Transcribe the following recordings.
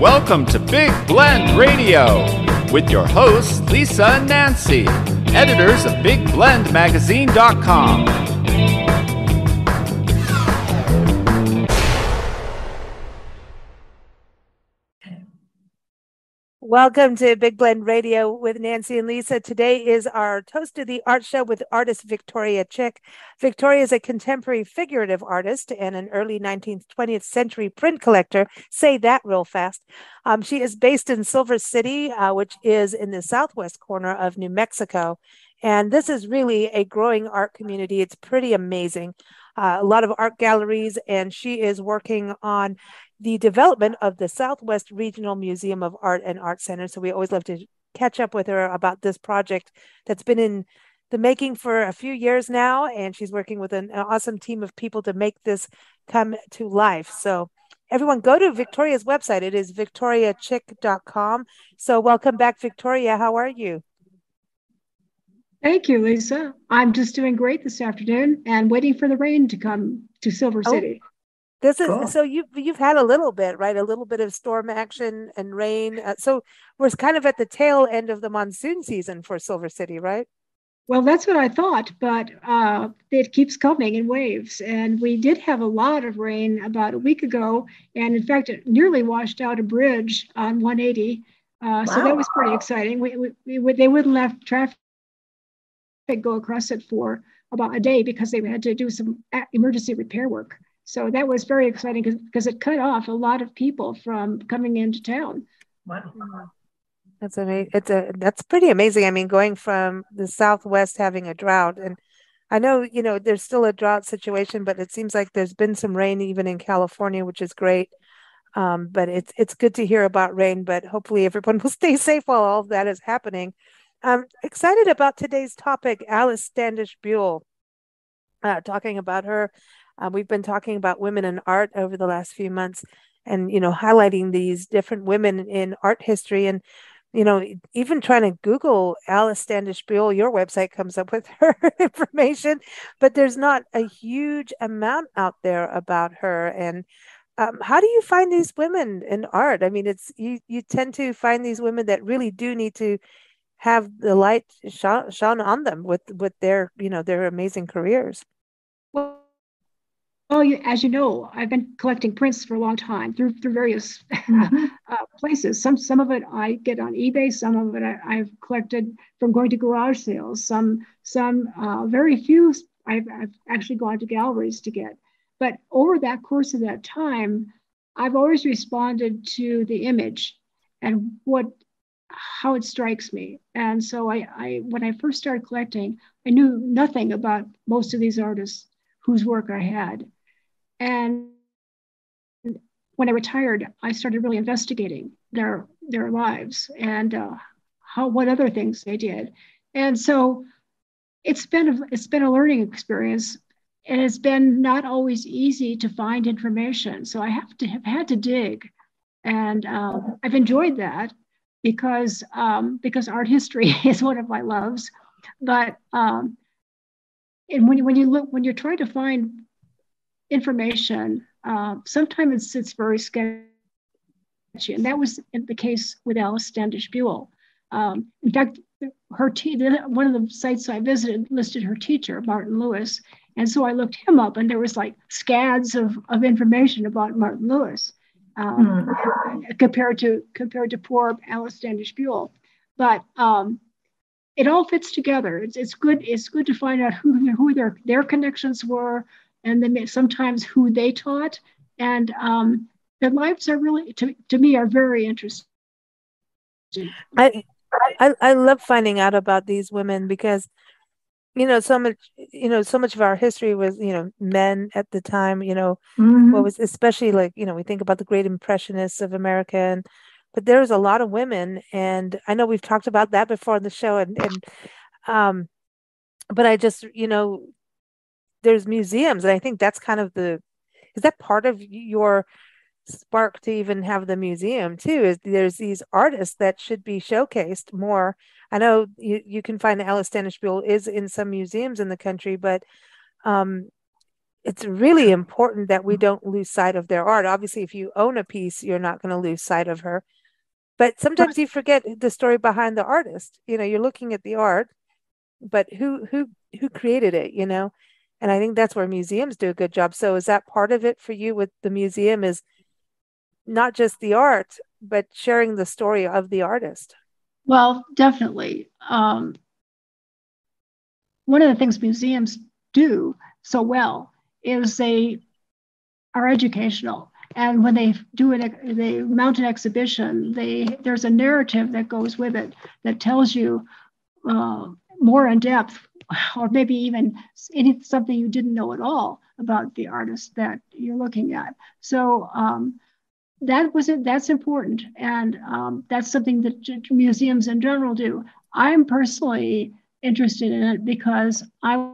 Welcome to Big Blend Radio with your hosts, Lisa and Nancy, editors of BigBlendMagazine.com. Welcome to Big Blend Radio with Nancy and Lisa. Today is our Toast of the Art Show with artist Victoria Chick. Victoria is a contemporary figurative artist and an early 19th, 20th century print collector. Say that real fast. She is based in Silver City, which is in the southwest corner of New Mexico. And this is really a growing art community. It's pretty amazing. A lot of art galleries, and she is working on the development of the Southwest Regional Museum of Art and Art Center. So we always love to catch up with her about this project that's been in the making for a few years now. And she's working with an awesome team of people to make this come to life. So everyone go to Victoria's website. It is victoriachick.com. So welcome back, Victoria. How are you? Thank you, Lisa. I'm just doing great this afternoon and waiting for the rain to come to Silver City. This is cool. So you've had a little bit, right? A little bit of storm action and rain. So we're kind of at the tail end of the monsoon season for Silver City, right? Well, that's what I thought, but it keeps coming in waves. And we did have a lot of rain about a week ago. And in fact, it nearly washed out a bridge on 180. Wow. So that was pretty exciting. They wouldn't let traffic go across it for about a day because they had to do some emergency repair work. So that was very exciting because it cut off a lot of people from coming into town. Wow. That's amazing. That's pretty amazing. I mean, going from the Southwest having a drought, and I know, there's still a drought situation, but it seems like there's been some rain even in California, which is great. But it's good to hear about rain, but hopefully everyone will stay safe while all of that is happening. I'm excited about today's topic, Alice-Standish-Buell, talking about her. We've been talking about women in art over the last few months and, highlighting these different women in art history. And, even trying to Google Alice-Standish-Buell, your website comes up with her information, but there's not a huge amount out there about her. And how do you find these women in art? I mean, you tend to find these women that really do need to have the light shone on them with their, their amazing careers. Well, as you know, I've been collecting prints for a long time through various places. Some of it I get on eBay. Some of it I've collected from going to garage sales. Some very few I've actually gone to galleries to get. But over that course of that time, I've always responded to the image and how it strikes me. And so I when I first started collecting, I knew nothing about most of these artists whose work I had. And when I retired, I started really investigating their lives and what other things they did. And so it's been a learning experience, and it's been not always easy to find information. So I have had to dig, and I've enjoyed that because art history is one of my loves. But and when you're trying to find information, sometimes it's very sketchy, and that was the case with Alice-Standish-Buell. In fact, one of the sites I visited listed her teacher, Martin Lewis, and so I looked him up, and there was like scads of information about Martin Lewis compared to poor Alice-Standish-Buell. But it all fits together. It's good to find out who their connections were, and then sometimes who they taught, and their lives are really, to me, are very interesting. I love finding out about these women because, so much of our history was, men at the time, what was especially like, we think about the great impressionists of America, but there's a lot of women, and I know we've talked about that before on the show, but I just, there's museums, and I think that's kind of is that part of your spark to even have the museum too, is there's these artists that should be showcased more. I know you can find Alice-Standish-Buell is in some museums in the country, but it's really important that we don't lose sight of their art. Obviously, if you own a piece, you're not going to lose sight of her. But sometimes you forget the story behind the artist. You're looking at the art, but who created it, And I think that's where museums do a good job. So is that part of it for you with the museum, is not just the art, but sharing the story of the artist? Well, definitely. One of the things museums do so well is they are educational. And when they they mount an exhibition, there's a narrative that goes with it that tells you more in depth, or maybe even something you didn't know at all about the artist that you're looking at. So that's important, and that's something that museums in general do. I'm personally interested in it because I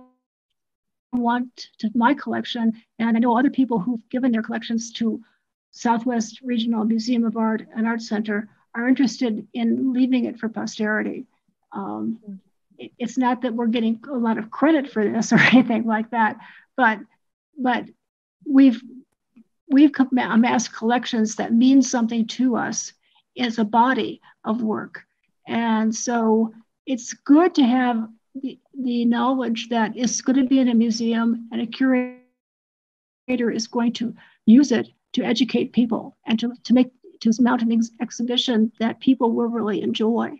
want my collection, and I know other people who've given their collections to Southwest Regional Museum of Art and Art Center are interested in leaving it for posterity. It's not that we're getting a lot of credit for this or anything like that, but we've amassed collections that mean something to us as a body of work. And so it's good to have the knowledge that it's going to be in a museum, and a curator is going to use it to educate people and to mount an exhibition that people will really enjoy.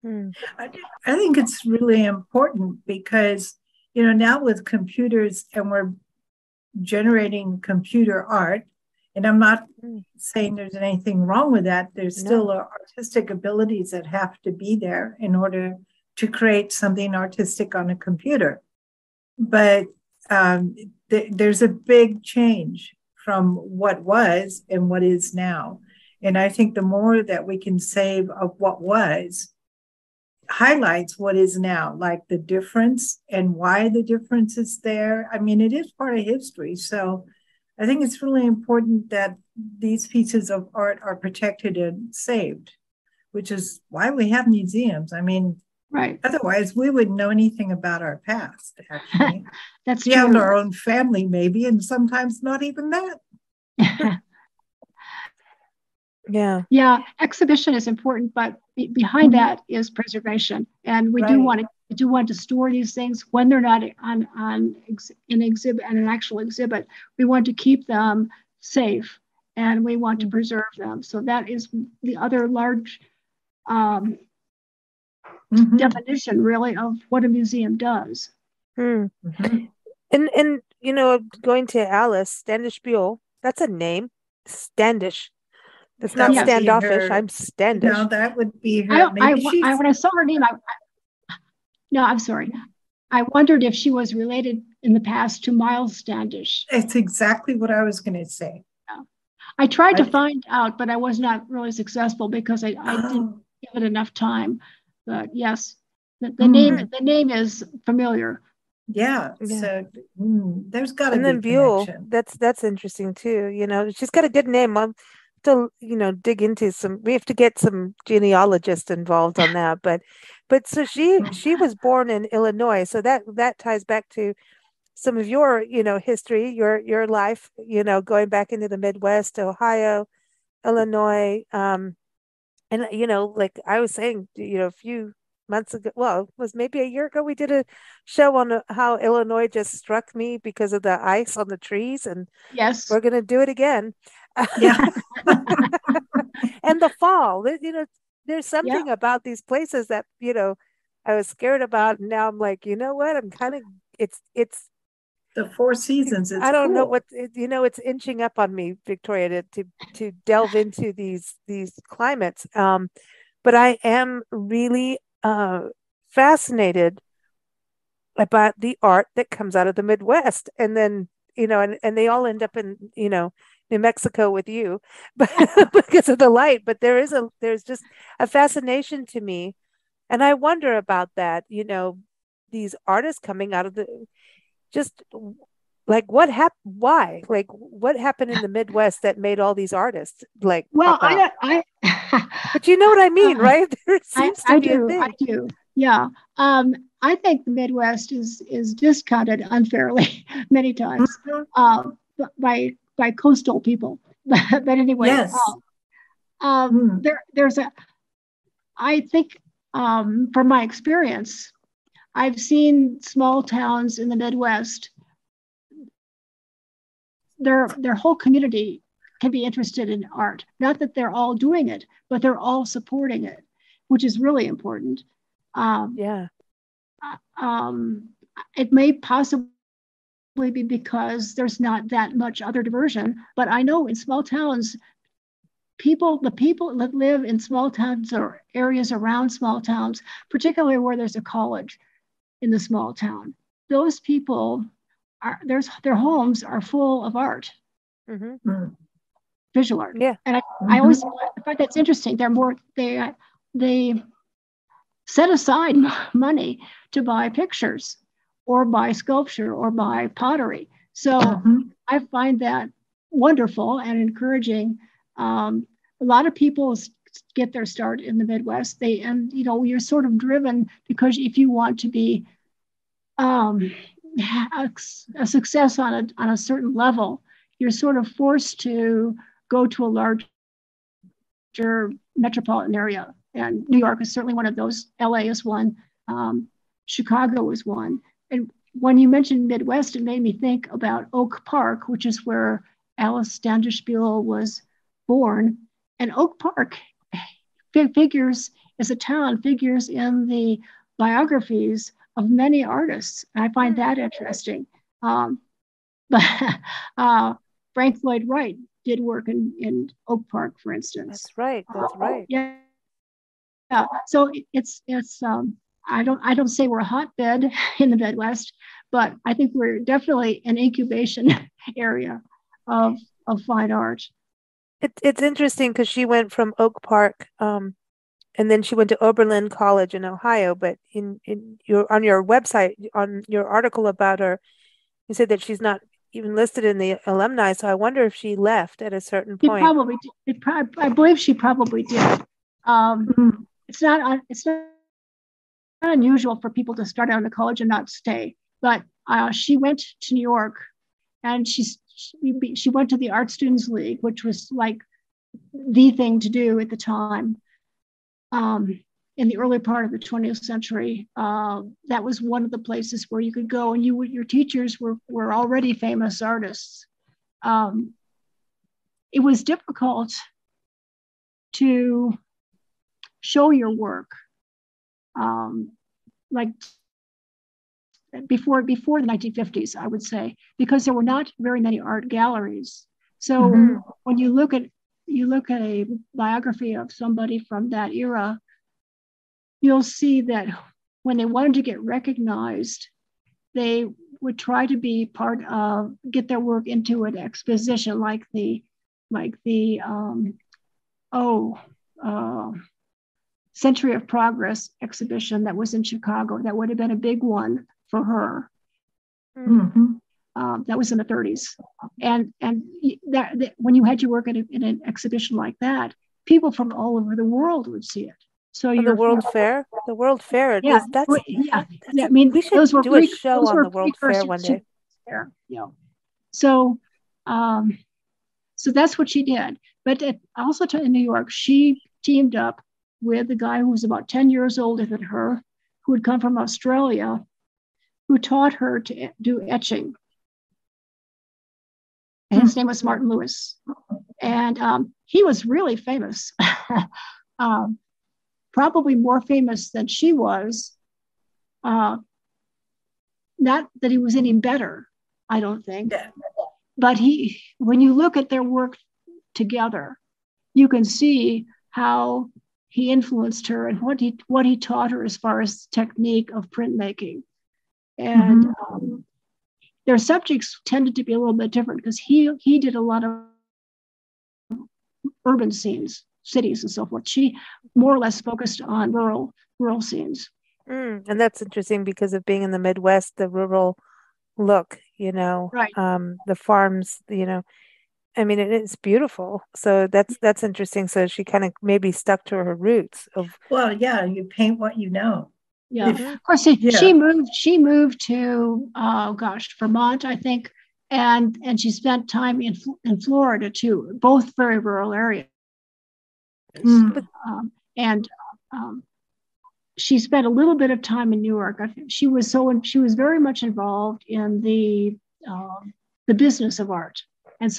I think it's really important because, now with computers, and we're generating computer art, and I'm not saying there's anything wrong with that. There's still artistic abilities that have to be there in order to create something artistic on a computer. But there's a big change from what was and what is now. And I think the more that we can save of what was highlights what is now, like the difference and why the difference is there. I mean, it is part of history. So I think it's really important that these pieces of art are protected and saved, which is why we have museums. I mean, right. Otherwise, we wouldn't know anything about our past, actually. That's we true. have our own family, maybe, and sometimes not even that. Yeah, exhibition is important, but behind that is preservation, and we do want to store these things when they're not on an exhibit, and an actual exhibit. We want to keep them safe, and we want to preserve them. So that is the other large definition, really, of what a museum does. And going to Alice-Standish-Buell, that's a name, Standish. It's not standoffish. I'm Standish. No, that would be her. When I saw her name, I'm sorry. I wondered if she was related in the past to Miles Standish. It's exactly what I was going to say. Yeah. I tried to find out, but I was not really successful because I didn't give it enough time. But yes, the name is familiar. Yeah. So there's got to be and then a Buell. connection. That's interesting too. She's got a good name. To dig into we have to get some genealogists involved on that, but so she was born in Illinois, so that ties back to some of your history, your life, going back into the Midwest, Ohio, Illinois, and like I was saying, a few months ago, well, it was maybe a year ago, we did a show on how Illinois just struck me because of the ice on the trees, and yes, we're going to do it again. Yeah. And the fall, there's something about these places that I was scared about, and now I'm like, what, I'm kind of it's the Four Seasons. I don't know what it's inching up on me, Victoria, to delve into these climates, but I am really fascinated about the art that comes out of the Midwest, and then and they all end up in New Mexico with you, but because of the light. But there's just a fascination to me, and I wonder about that. These artists coming out of just like what happened? Why? Like what happened in the Midwest that made all these artists Well, but you know what I mean, right? There seems to be a thing. I do. Yeah. I think the Midwest is discounted unfairly many times by coastal people. But anyway, Yes. Mm. there's a I think from my experience, I've seen small towns in the Midwest. Their whole community can be interested in art. Not that they're all doing it, but they're all supporting it, which is really important. Yeah. It may possibly be because there's not that much other diversion, but I know in small towns, the people that live in small towns or areas around small towns, particularly where there's a college in the small town, those people their homes are full of art, visual art. Yeah. And I always find that's interesting. They set aside money to buy pictures or buy sculpture or buy pottery. So I find that wonderful and encouraging. A lot of people get their start in the Midwest. You're sort of driven because if you want to be a success on a certain level, you're sort of forced to go to a larger metropolitan area. And New York is certainly one of those. LA is one. Chicago is one. And when you mentioned Midwest, it made me think about Oak Park, which is where Alice-Standish-Buell was born. And Oak Park figures as a town, figures in the biographies of many artists. I find that interesting. But Frank Lloyd Wright did work in Oak Park, for instance. That's right. That's right. Yeah. So it's I don't say we're a hotbed in the Midwest, but I think we're definitely an incubation area of fine art. It's interesting because she went from Oak Park, and then she went to Oberlin College in Ohio. But on your website, on your article about her, you said that she's not even listed in the alumni. So I wonder if she left at a certain point. I believe she probably did. It's not unusual for people to start out in the college and not stay. But she went to New York, and she went to the Art Students League, which was like the thing to do at the time. In the early part of the 20th century, that was one of the places where you could go, and your teachers were already famous artists. It was difficult to show your work, like before the 1950s, I would say, because there were not very many art galleries. So when you look at a biography of somebody from that era, you'll see that when they wanted to get recognized, they would try to be get their work into an exposition like the Century of Progress exhibition that was in Chicago. That would have been a big one for her. That was in the 30s. And that when you had your work in an exhibition like that, people from all over the world would see it. So the World Fair? The World Fair. Yeah. I mean, we should do a show on the World Fair one day. So that's what she did. But also in New York, she teamed up with a guy who was about 10 years older than her, who had come from Australia, who taught her to do etching. And his name was Martin Lewis. And he was really famous, probably more famous than she was. Not that he was any better, I don't think. But when you look at their work together, you can see how he influenced her and what he taught her as far as technique of printmaking. And their subjects tended to be a little bit different because he did a lot of urban scenes, cities and so forth. She more or less focused on rural scenes. And that's interesting because of being in the Midwest, the rural look, right. The farms, I mean, it's beautiful. So that's interesting. So she kind of maybe stuck to her roots of. Well, yeah, you paint what you know. Yeah. Of course, she moved to Vermont, I think, and she spent time in Florida too, both very rural areas. And she spent a little bit of time in New York. She was very much involved in the business of art and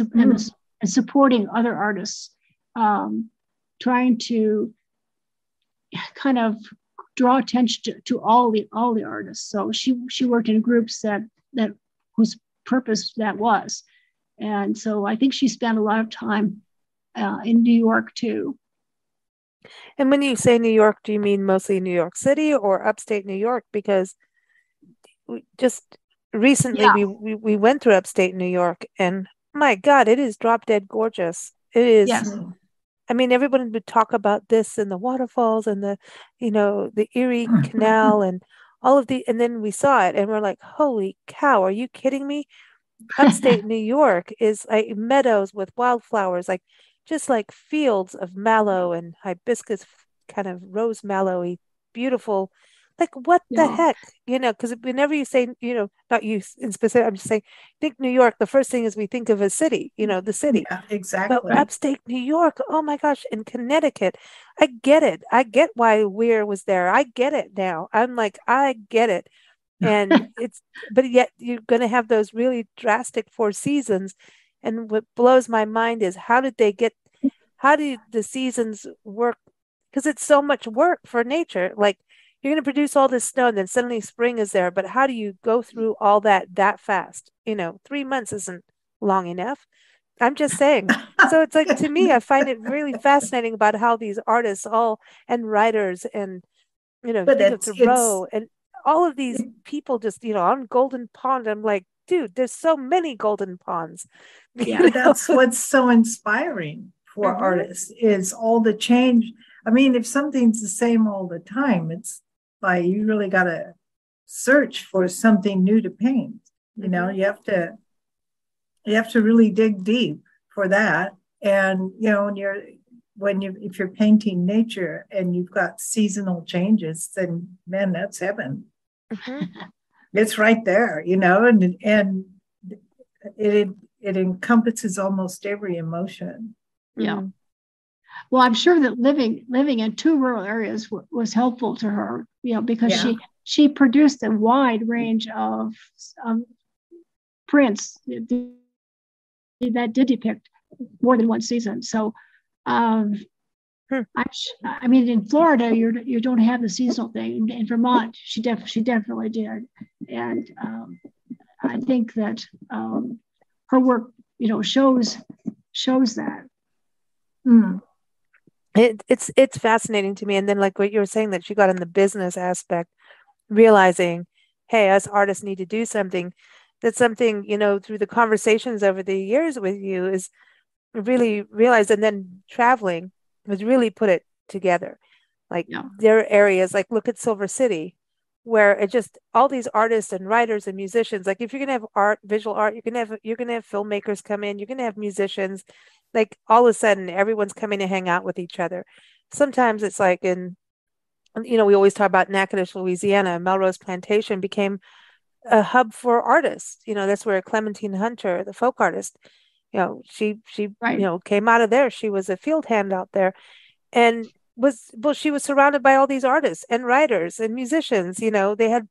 supporting other artists, trying to kind of draw attention to all the artists. So she worked in groups that whose purpose that was, and so I think she spent a lot of time in New York too. And when you say New York, do you mean mostly New York City or upstate New York? Because we just recently we went through upstate New York, and my God, it is drop dead gorgeous. It is. Yes. I mean, everyone would talk about this and the waterfalls and the Erie Canal and all of and then we saw it and we're like, holy cow, are you kidding me? Upstate New York is like meadows with wildflowers, like just like fields of mallow and hibiscus, kind of rose mallowy, beautiful. Like what the heck, because whenever you say, not you in specific, I'm just saying, think New York, the first thing is we think of a city, the city. Yeah, exactly. But upstate New York, oh my gosh, in Connecticut, I get it. I get why Weir was there. I get it now. I'm like, I get it. And but yet you're going to have those really drastic 4 seasons. And what blows my mind is how do the seasons work? Because it's so much work for nature. Like you're going to produce all this snow and then suddenly spring is there. But how do you go through all that fast? 3 months isn't long enough. I'm just saying. So it's like, to me, I find it really fascinating about how these artists and writers and, Thoreau and all of these people just, on Golden Pond. I'm like, dude, there's so many golden ponds. Yeah, that's what's so inspiring for artists is all the change. I mean, if something's the same all the time, it's like you really got to search for something new to paint. You have to really dig deep for that. And if you're painting nature and you've got seasonal changes, then man, that's heaven. It's right there, and it encompasses almost every emotion. Yeah. Well, I'm sure that living in 2 rural areas was helpful to her, because she produced a wide range of prints that did depict more than one season. So, I mean, in Florida, you don't have the seasonal thing. In Vermont, she definitely did, and I think that her work, shows that. It's fascinating to me. And then, like what you were saying, that she got in the business aspect, realizing, hey, us artists need to do something. That's something, through the conversations over the years with you is really realized, and then traveling was really put it together. Like there are areas, like look at Silver City, where it just all these artists and writers and musicians. Like if you're gonna have visual art, you're gonna have filmmakers come in, you're gonna have musicians. Like all of a sudden, everyone's coming to hang out with each other. Sometimes it's like we always talk about Natchitoches, Louisiana. Melrose Plantation became a hub for artists. That's where Clementine Hunter, the folk artist, she came out of there. She was a field hand out there, and she was surrounded by all these artists and writers and musicians. They had.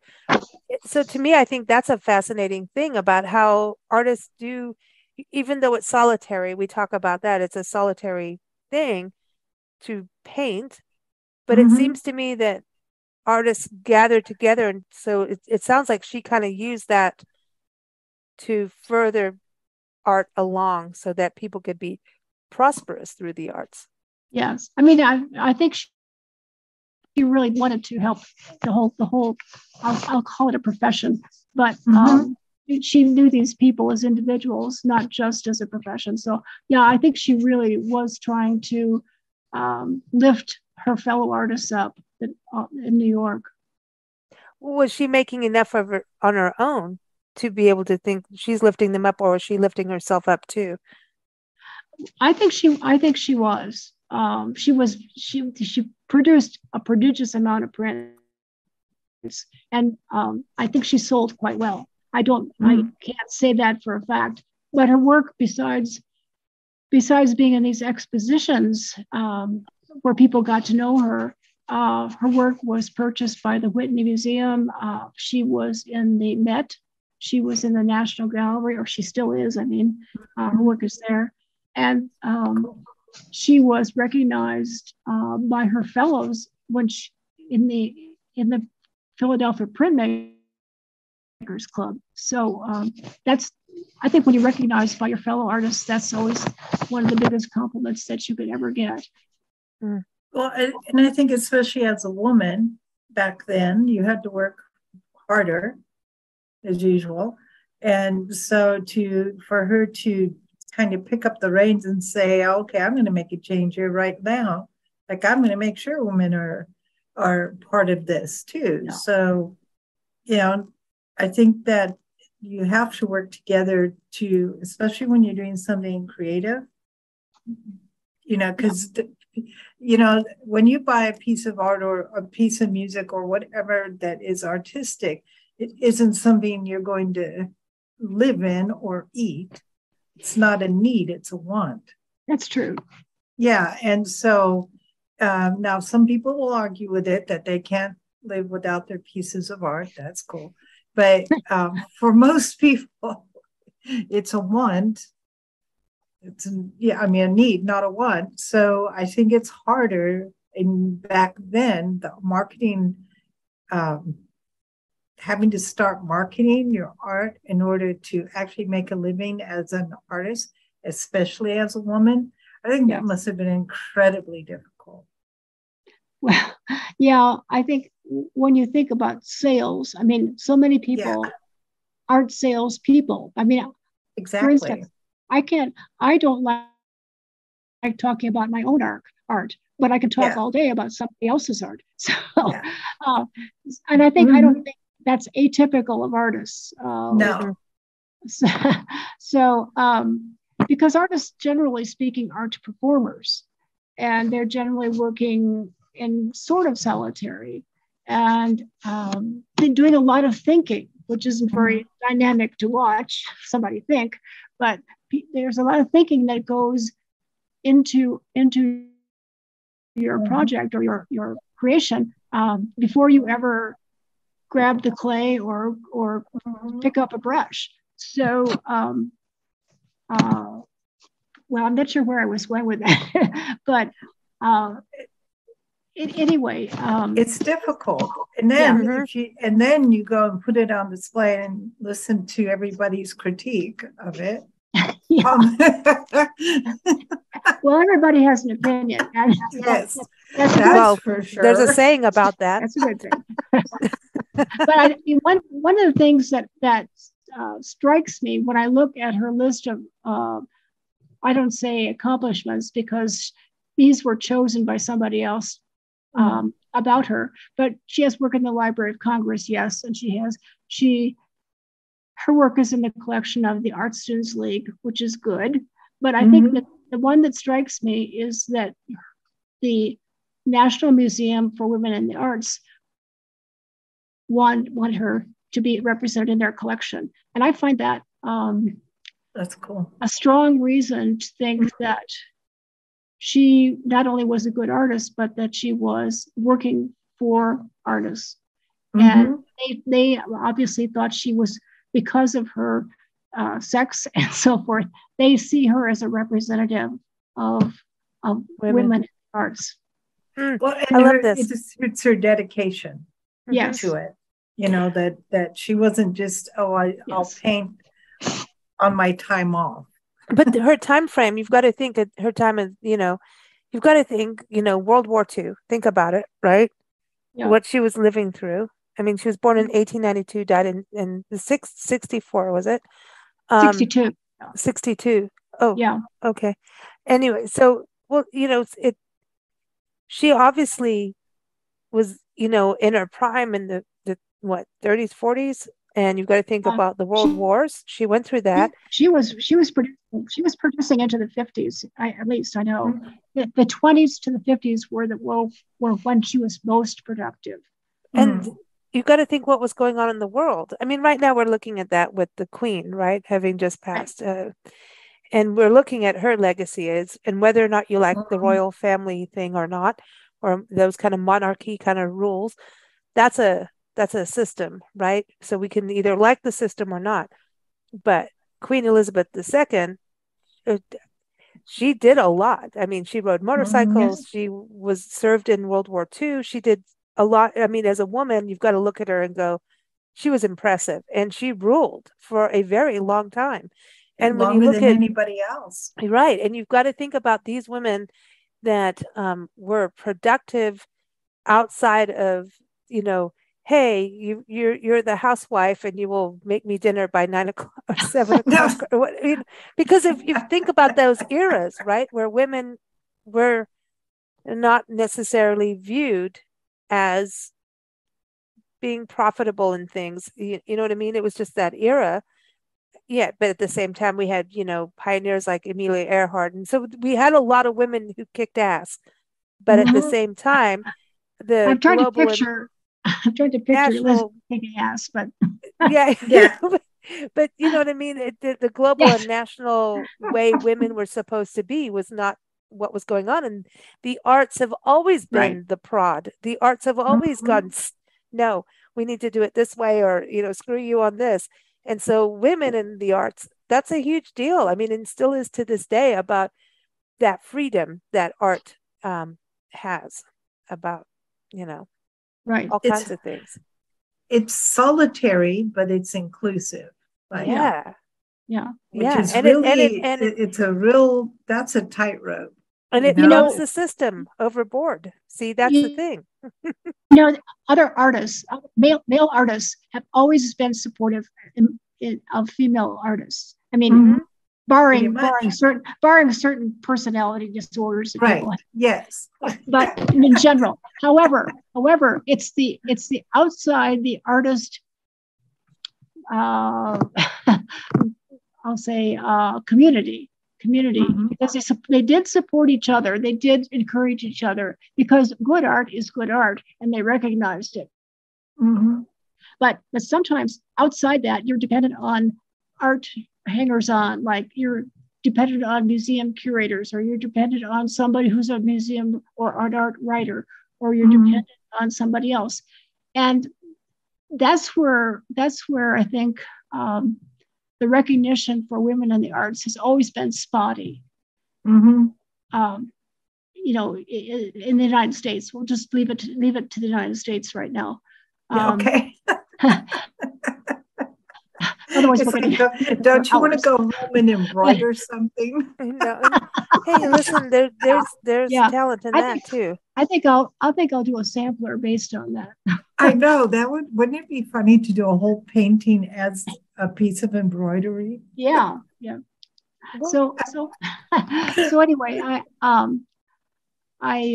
So to me, I think that's a fascinating thing about how artists do, even though it's solitary. We talk about that; it's a solitary thing to paint, but it seems to me that artists gather together, and so it sounds like she kind of used that to further art along so that people could be prosperous through the arts. Yes, I mean, I think she really wanted to help the whole I'll call it a profession, but she knew these people as individuals, not just as a profession. So yeah, I think she really was trying to lift her fellow artists up in New York. Was she making enough of it on her own to be able to think she's lifting them up, or was she lifting herself up too? I think she was. She produced a prodigious amount of print. And I think she sold quite well. I can't say that for a fact, but her work, besides being in these expositions where people got to know her, her work was purchased by the Whitney Museum. She was in the Met. She was in the National Gallery, or she still is. I mean, her work is there. And she was recognized by her fellows when in the Philadelphia Printmakers Club. So I think when you're recognized by your fellow artists, that's always one of the biggest compliments that you could ever get. Well, and I think especially as a woman back then, you had to work harder as usual. And so for her to kind of pick up the reins and say, okay, I'm going to make a change here right now. Like, I'm going to make sure women are part of this too. Yeah. So, I think that you have to work together especially when you're doing something creative, because, when you buy a piece of art or a piece of music or whatever that is artistic, it isn't something you're going to live in or eat. It's not a need, it's a want. That's true. Yeah. And so now some people will argue with it that they can't live without their pieces of art. That's cool. But for most people, it's a want. It's a need, not a want. So I think it's harder. And back then, the marketing, having to start marketing your art in order to actually make a living as an artist, especially as a woman, I think that must have been incredibly difficult. Well, yeah, I think when you think about sales, I mean, so many people aren't salespeople. I mean, exactly. For instance, I don't like talking about my own art, but I can talk all day about somebody else's art. So, and I don't think that's atypical of artists. No. So, because artists, generally speaking, aren't performers, and they're generally working in sort of solitary and doing a lot of thinking, which isn't very dynamic to watch somebody think, but there's a lot of thinking that goes into your project or your creation before you ever grab the clay or pick up a brush. So, well, I'm not sure where I was going with that, but anyway, it's difficult. And then then you go and put it on display and listen to everybody's critique of it. Well, everybody has an opinion. Yes, that's for sure. There's a saying about that. That's a good thing. But one of the things that strikes me when I look at her list of, I don't say accomplishments because these were chosen by somebody else about her, but she has work in the Library of Congress, yes, and her work is in the collection of the Art Students League, which is good. But I think that the one that strikes me is that the National Museum for Women in the Arts want her to be represented in their collection. And I find that that's cool. A strong reason to think that she not only was a good artist, but that she was working for artists. And they obviously thought she was, because of her sex and so forth, they see her as a representative of women in arts. Well, and I love this. It's her dedication to it. That she wasn't just, I'll paint on my time off. But her time frame, you've got to think that her time is, you've got to think, World War II. Think about it, right? Yeah. What she was living through. I mean, she was born in 1892, died in 64, was it? 62. 62. Oh, yeah. Okay. Anyway, so, well, she obviously was, in her prime in the 30s, 40s. And you've got to think about the world wars. She went through that. She was producing into the 50s. At least I know the 20s to the 50s were when she was most productive. And you got to think what was going on in the world. I mean, right now we're looking at that with the Queen, right, having just passed, and we're looking at her legacy and whether or not you like the royal family thing or not, or those kind of monarchy kind of rules. That's a system, right? So we can either like the system or not. But Queen Elizabeth II, uh, she did a lot. I mean, she rode motorcycles. Yes. She was served in World War II. She did a lot. I mean, as a woman, you've got to look at her and go, she was impressive, and she ruled for a very long time. And when you Longer look than at anybody else. right, and you've got to think about these women that were productive outside of, you know, hey, you're the housewife and you will make me dinner by 9 o'clock or 7 o'clock or what, because if you think about those eras, right, where women were not necessarily viewed as being profitable in things, you know what I mean? It was just that era. Yeah, but at the same time, we had, pioneers like Amelia Earhart. And so we had a lot of women who kicked ass. But at the same time, the I'm trying to global and picture. I'm trying to picture Elizabeth national, kicking ass, but yeah, Yeah. but you know what I mean? The global yes, and national way women were supposed to be was not what was going on. And the arts have always right. been the prod. The arts have always gone, no, we need to do it this way, or, screw you on this. And so women in the arts, that's a huge deal. I mean, and still is to this day about that freedom that art has about, Right. all kinds of things. It's solitary, but it's inclusive. Like, Yeah. Yeah. which Yeah. is And really, it that's a tightrope. and it throws the system overboard. See, that's the thing. Other artists, male artists, have always been supportive of female artists. I mean, barring certain personality disorders that right. people have. Yes. But in general, however, it's the outside the artist. I'll say community, because they did support each other. They did encourage each other because good art is good art, and they recognized it. But sometimes outside that, you're dependent on art hangers-on, like you're dependent on museum curators, or you're dependent on somebody who's a museum or an art writer, or you're dependent on somebody else. And that's where I think the recognition for women in the arts has always been spotty. In the United States, we'll just leave it to the United States right now. Okay. Otherwise, don't you want to go home and embroider something? No. Hey, listen, there's talent in that too. I think I'll do a sampler based on that. I know that wouldn't it be funny to do a whole painting as a piece of embroidery? Yeah. So anyway, I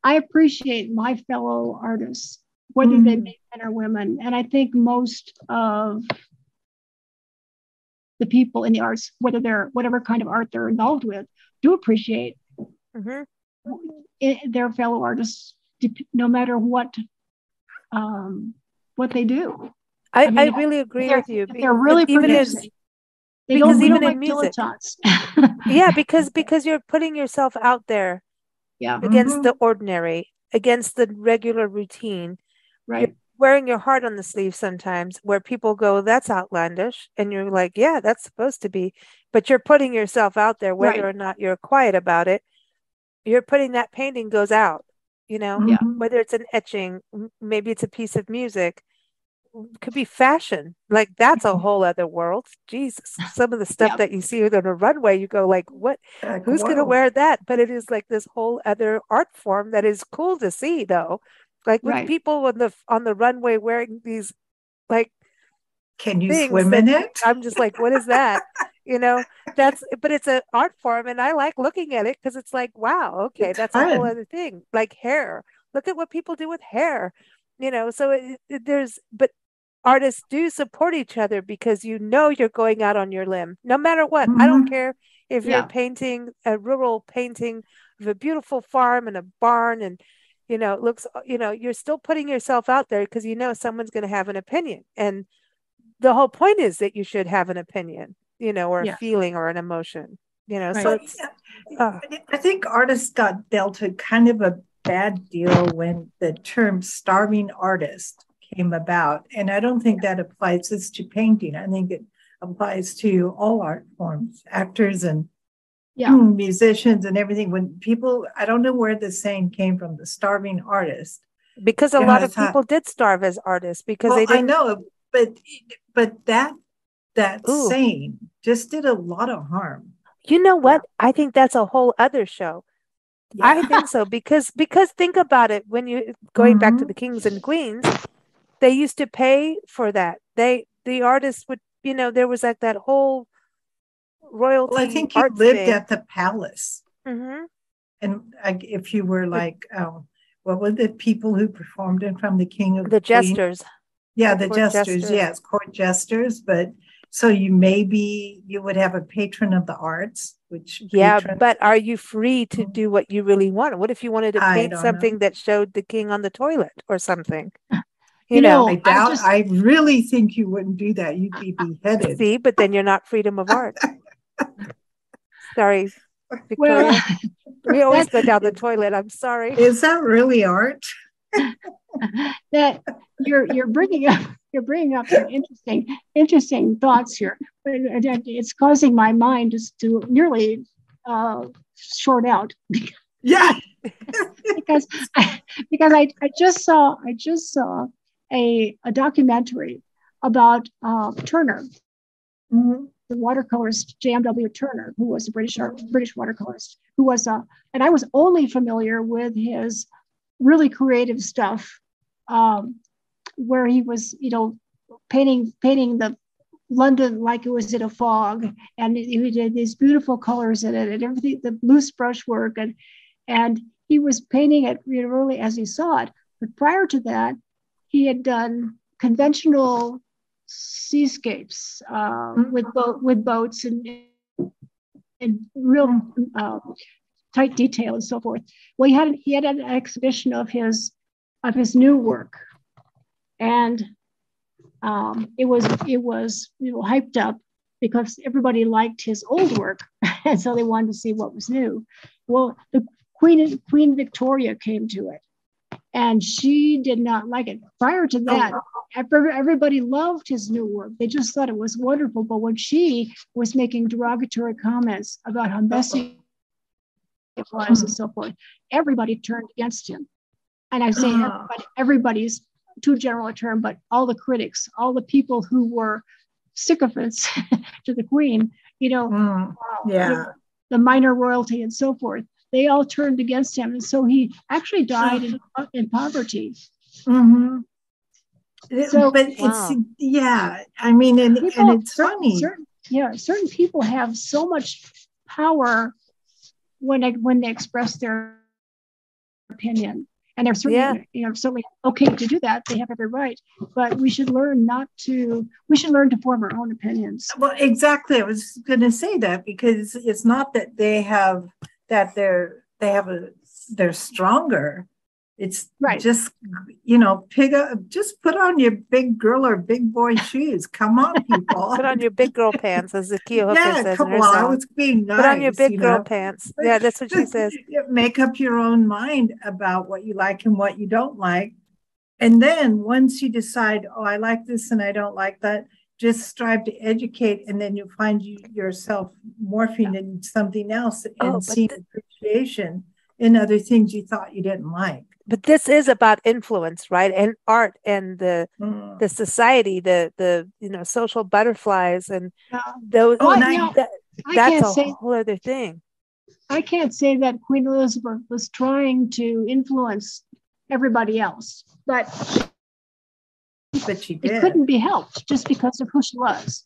appreciate my fellow artists, whether they be men or women, and I think most of the people in the arts, whatever kind of art they're involved with, do appreciate their fellow artists, no matter what they do. I really agree with you. They're really producing. They don't like music. dilettantes. Yeah, because you're putting yourself out there against the ordinary, against the regular routine. Right. You're wearing your heart on the sleeve sometimes, where people go, that's outlandish. And you're like, yeah, that's supposed to be. But you're putting yourself out there, whether or not you're quiet about it. You're putting that painting goes out, whether it's an etching, maybe it's a piece of music. Could be fashion, like that's a whole other world. Jesus, some of the stuff that you see on a runway, you go like, what, who's gonna wear that? But it is like this whole other art form that is cool to see, though, like with people on the runway wearing these, like, can you swim in it? I'm just like, what is that? But it's an art form, and I like looking at it because it's like, wow, okay, that's a whole other thing. Like hair, look at what people do with hair. So but artists do support each other because you're going out on your limb, no matter what. I don't care if you're painting a rural painting of a beautiful farm and a barn, and it looks, you're still putting yourself out there because someone's going to have an opinion. And the whole point is that you should have an opinion, or a feeling or an emotion, Right. so it's, I think artists got dealt a kind of a bad deal when the term starving artist came about. And I don't think that applies just to painting. I think it applies to all art forms, actors and musicians and everything. When people, I don't know where the saying came from, the starving artist. Because a lot of people did starve as artists because they didn't. I know, but that saying just did a lot of harm. You know what? I think that's a whole other show. Yeah. I think so because think about it, when you going back to the kings and queens, they used to pay for that. The artists would, there was like that whole royalty. Well, I think you lived at the palace, and if you were like, what were the people who performed in front of the king of the jesters? Yeah, the jesters. Yes, court jesters. But so you would have a patron of the arts, which but are you free to do what you really want? What if you wanted to paint something that showed the king on the toilet or something? I really think you wouldn't do that. You'd be beheaded. See, but then you're not freedom of art. Sorry, Victoria. Well, we always go down the toilet. I'm sorry. Is that really art? That you're bringing up some interesting thoughts here. It's causing my mind just to nearly short out. Yeah, because I just saw a documentary about Turner, the watercolorist J.M.W. Turner, who was a British watercolorist, who was and I was only familiar with his really creative stuff, where he was, painting the London like it was in a fog, and he did these beautiful colors in it and everything, the loose brushwork, and he was painting it really as he saw it. But prior to that, he had done conventional seascapes with boats and real tight detail and so forth. Well, he had an exhibition of his new work, and it was hyped up because everybody liked his old work, and so they wanted to see what was new. Well, the Queen Victoria came to it, and she did not like it. Prior to that, everybody loved his new work. They just thought it was wonderful. But when she was making derogatory comments about how messy it was and so forth, everybody turned against him. And I say everybody's too general a term, but all the critics, all the people who were sycophants to the Queen, the minor royalty and so forth, they all turned against him. And so he actually died in poverty. Mm-hmm. So, but it's, I mean, and it's funny. Certain people have so much power when they express their opinion. And they're certainly, certainly okay to do that. They have every right, but we should learn to form our own opinions. Well, exactly. I was going to say that, because it's not that they're stronger. It's right. Just, just put on your big girl or big boy shoes. Come on, people. Put on your big girl pants, as the Keogh Hooker says in her song. I was being nice. Put on your big girl pants. Yeah, that's what she says. Make up your own mind about what you like and what you don't like. And then once you decide, I like this and I don't like that, just strive to educate, and then you'll find yourself morphing into something else and seeing appreciation in other things you thought you didn't like. But this is about influence, right? And art and the society, the social butterflies and those. That's a whole other thing. I can't say that Queen Elizabeth was trying to influence everybody else, but she did. It couldn't be helped just because of who she was.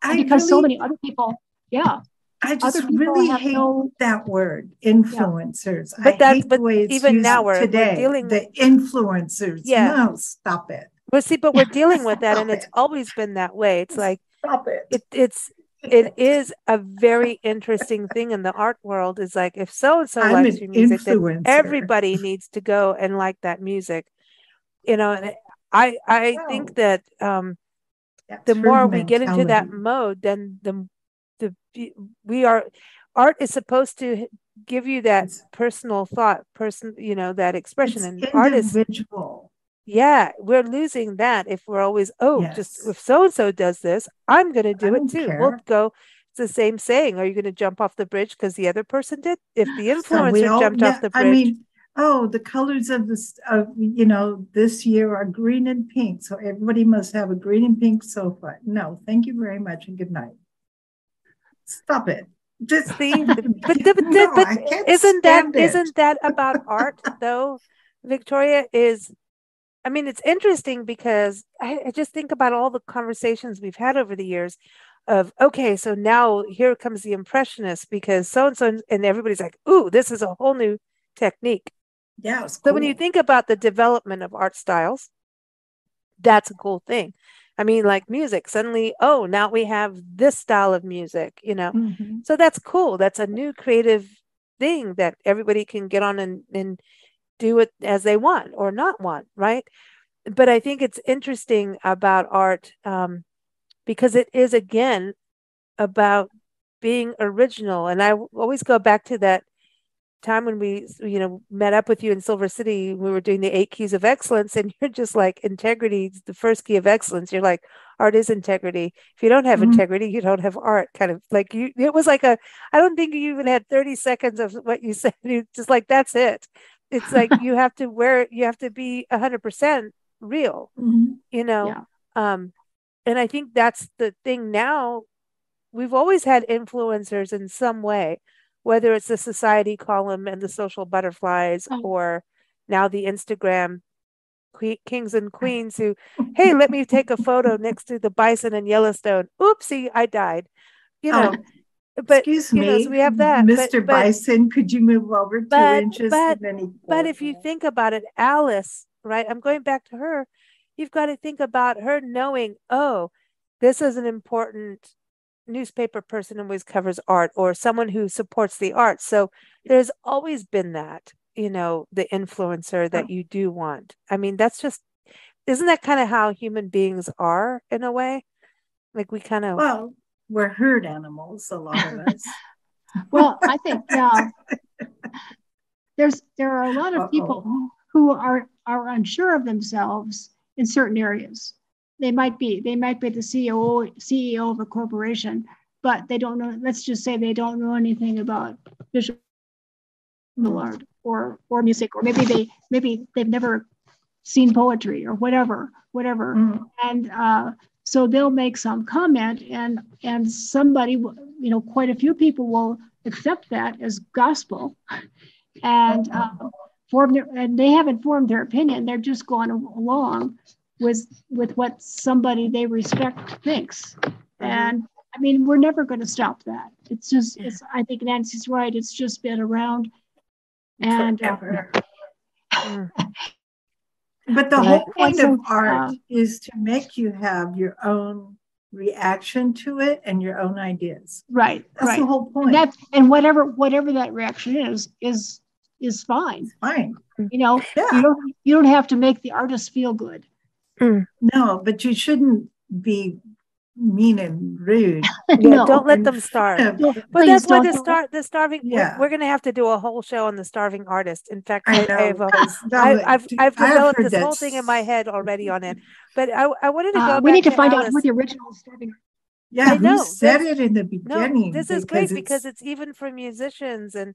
And because so many other people, I just really hate that word, influencers. But I hate the way it's even used now we're today. dealing the influencers. Yeah. No, stop it. Well, see, but we're dealing with that, and it's always been that way. It's like stop it. It's it is a very interesting thing in the art world. Is like, if so and so I'm likes an your music, then influencer. everybody needs to go and like that music. And I think that the more we get into that mode, then the we are art is supposed to give you that personal thought, that expression, and individual. Yeah, we're losing that if we're always, just if so and so does this, I'm going to do it too. We'll go. It's the same saying. Are you going to jump off the bridge because the other person did? If the influencer jumped off the bridge, I mean, the colors of this, this year are green and pink, so everybody must have a green and pink sofa. No, thank you very much and good night. Stop it. Just see, but isn't that about art though? Victoria, it's interesting because I just think about all the conversations we've had over the years of, okay, so now here comes the impressionist because so-and-so, and everybody's like, ooh, this is a whole new technique. Yeah. So when you think about the development of art styles, that's a cool thing. I mean, like music, suddenly, now we have this style of music, Mm-hmm. So that's cool. That's a new creative thing that everybody can get on and do it as they want or not want, right? But I think it's interesting about art because it is, again, about being original. And I always go back to that time when we, met up with you in Silver City. We were doing the 8 keys of excellence, and you're just like, integrity is the first key of excellence. You're like, art is integrity. If you don't have integrity, you don't have art. Kind of like it was like I don't think you even had 30 seconds of what you said. You just like, that's it. It's like you have to be 100% real, Yeah. and I think that's the thing now. We've always had influencers in some way, whether it's the society column and the social butterflies, or now the Instagram kings and queens who, hey, let me take a photo next to the bison in Yellowstone. Oopsie, I died. But excuse me, so we have that. Mr. Bison, could you move over 2 inches? But if you think about it, Alice, right? I'm going back to her. You've got to think about her knowing, this is an important newspaper person who always covers art, or someone who supports the arts. So there's always been that, the influencer that you do want. I mean, isn't that kind of how human beings are in a way? Like we kind of, well, we're herd animals, a lot of us. Well, I think, there are a lot of people who are unsure of themselves in certain areas. They might be the CEO of a corporation, but they don't know. Let's just say they don't know anything about visual art or music, or maybe they've never seen poetry or whatever, and so they'll make some comment, and somebody, quite a few people will accept that as gospel, and and they haven't formed their opinion. They're just going along with what somebody they respect thinks. And I mean, we're never going to stop that. I think Nancy's right. It's just been around. And but the whole point of art is to make you have your own reaction to it and your own ideas. Right. That's the whole point. And whatever that reaction is fine. It's fine. You don't have to make the artist feel good. No, but you shouldn't be mean and rude. Don't let them starve. But that's why the starving. Yeah. We're going to have to do a whole show on the starving artist. In fact, I've developed this whole thing in my head already on it. But I wanted to go back. We need to find Alice. out who the original starving. Yeah, who said it in the beginning? No, this is great because it's even for musicians, and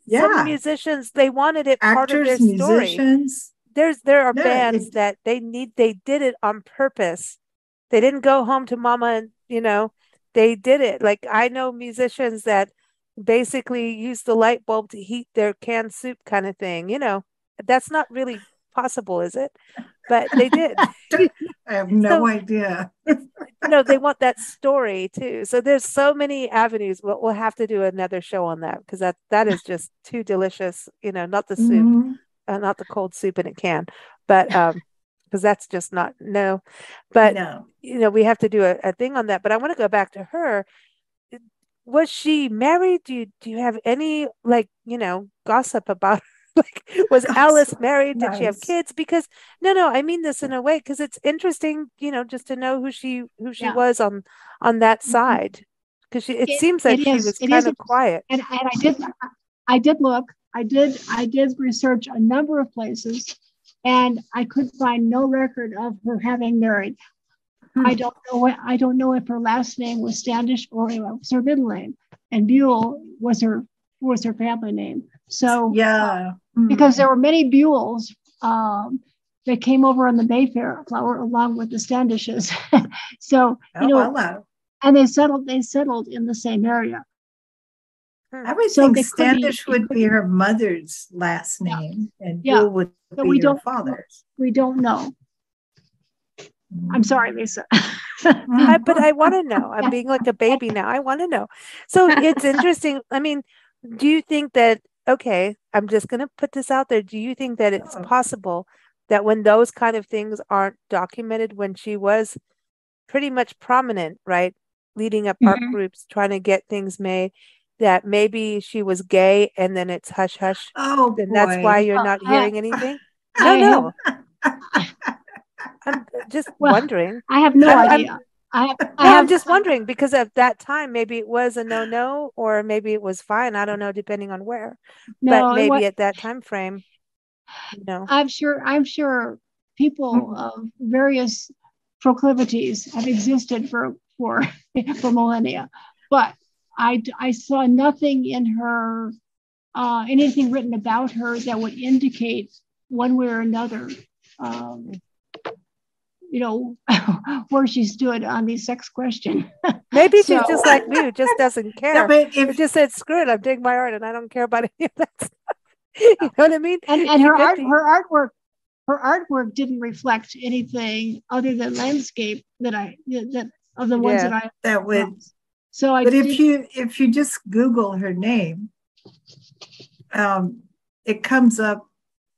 some musicians, they wanted it part of their story. Musicians. There are bands that they did it on purpose. They didn't go home to mama and, they did it. Like I know musicians that basically use the light bulb to heat their canned soup kind of thing. That's not really possible, is it? But they did. I have no idea. They want that story too. So there's so many avenues. We'll have to do another show on that because that is just too delicious. Not the soup. Not the cold soup in a can, but because that's just not but we have to do a thing on that. But I want to go back to her was she married? Do you have any, like, gossip about her? Like, was Alice married? Did she have Nice. kids? Because no, I mean this in a way because it's interesting, just to know who she Yeah. was on that side. Because it seems like she was kind of quiet. And I did look. I did research a number of places, and I could find no record of her having married. I don't know if her last name was Standish or it was her middle name, and Buell was her family name. So yeah, because there were many Buells that came over on the Mayflower along with the Standishes. So wow. and they settled in the same area. I would think Standish would be her mother's last name, and Buell would be her father's. We don't know. I'm sorry, Lisa. But I want to know. I'm being like a baby now. I want to know. So it's interesting. I mean, do you think that, okay, I'm just going to put this out there. Do you think that it's possible that when those kind of things aren't documented, when she was pretty much prominent, right, leading up art groups, trying to get things made, that maybe she was gay and then it's hush hush? Oh, and that's why you're not hearing anything? No. I'm just wondering. I have no idea. I'm just wondering because at that time, maybe it was a no, or maybe it was fine. I don't know, depending on where. But maybe at that time frame, I'm sure people of various proclivities have existed for millennia, but I saw nothing in her, anything written about her that would indicate one way or another, where she stood on the sex question. Maybe she's just like me, who just doesn't care. It just said, screw it, I'm doing my art and I don't care about any of that stuff. You know what I mean? And her artwork didn't reflect anything other than landscape that would. So if you just Google her name, it comes up.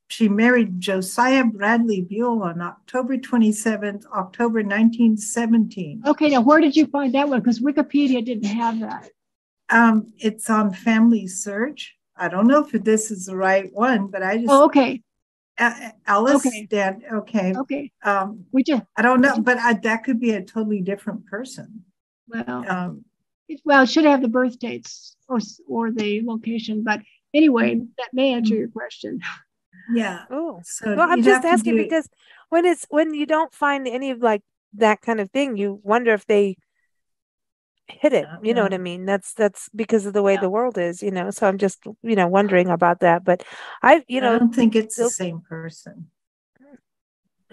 She married Josiah Bradley Buell on October 27th, October 1917. Okay, now where did you find that one? Because Wikipedia didn't have that. It's on Family Search. I don't know if this is the right one, but I just. Oh, okay. Alice. Okay. Okay. I don't know, but that could be a totally different person. Well, it should have the birth dates or the location, but anyway, that may answer your question. Yeah. Oh, so I'm just asking because when you don't find any of like that kind of thing, you wonder if they hit it. You know what I mean? That's because of the way the world is, So I'm just, wondering about that. But I don't think it's the same person.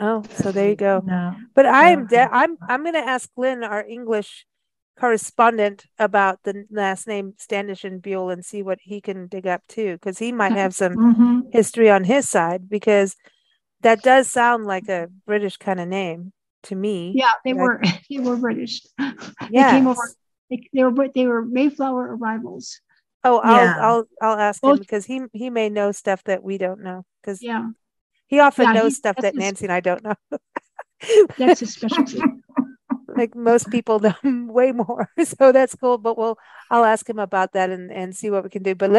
Oh, so there you go. No. But I'm going to ask Lynn, our English correspondent, about the last name Standish and Buell and see what he can dig up too, because he might have some history on his side, because that does sound like a British kind of name to me. Yeah, they were British. Yeah, they came over. They were Mayflower arrivals. Oh, I'll ask him, because he may know stuff that we don't know, because he often knows stuff that Nancy and I don't know. That's his specialty. Like most people know way more, so that's cool. But I'll ask him about that and see what we can do. But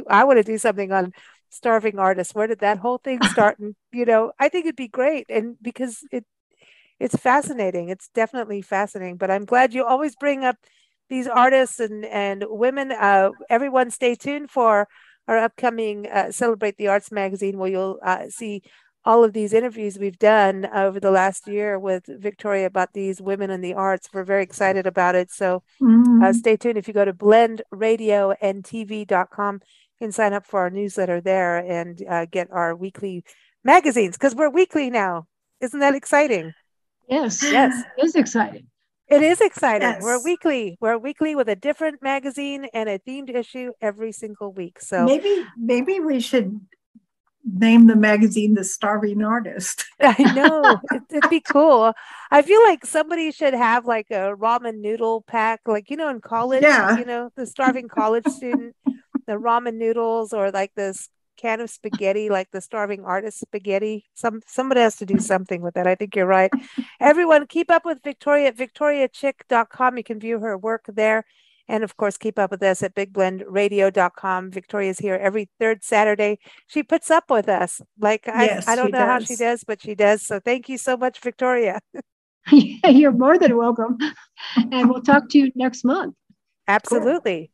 I want to do something on starving artists. Where did that whole thing start? And I think it'd be great, and because it's fascinating. It's definitely fascinating. But I'm glad you always bring up these artists and women. Everyone, stay tuned for our upcoming Celebrate the Arts magazine, where you'll see all of these interviews we've done over the last year with Victoria about these women in the arts. We're very excited about it. So stay tuned. If you go to blendradioandtv.com, you can sign up for our newsletter there and get our weekly magazines, because we're weekly now. Isn't that exciting? Yes. It is exciting. It is exciting. Yes. We're weekly with a different magazine and a themed issue every single week. So maybe we should name the magazine The Starving Artist. I know. It'd be cool. I feel like somebody should have like a ramen noodle pack, like, in college, the starving college student, the ramen noodles, or like this can of spaghetti, like the starving artist spaghetti. Somebody has to do something with that. I think you're right. Everyone, keep up with Victoria at victoriachick.com. You can view her work there. And of course, keep up with us at bigblendradio.com. Victoria's here every third Saturday. She puts up with us. Like, Yes, I don't she know how does. she does, but she does. So thank you so much, Victoria. You're more than welcome. And we'll talk to you next month. Absolutely.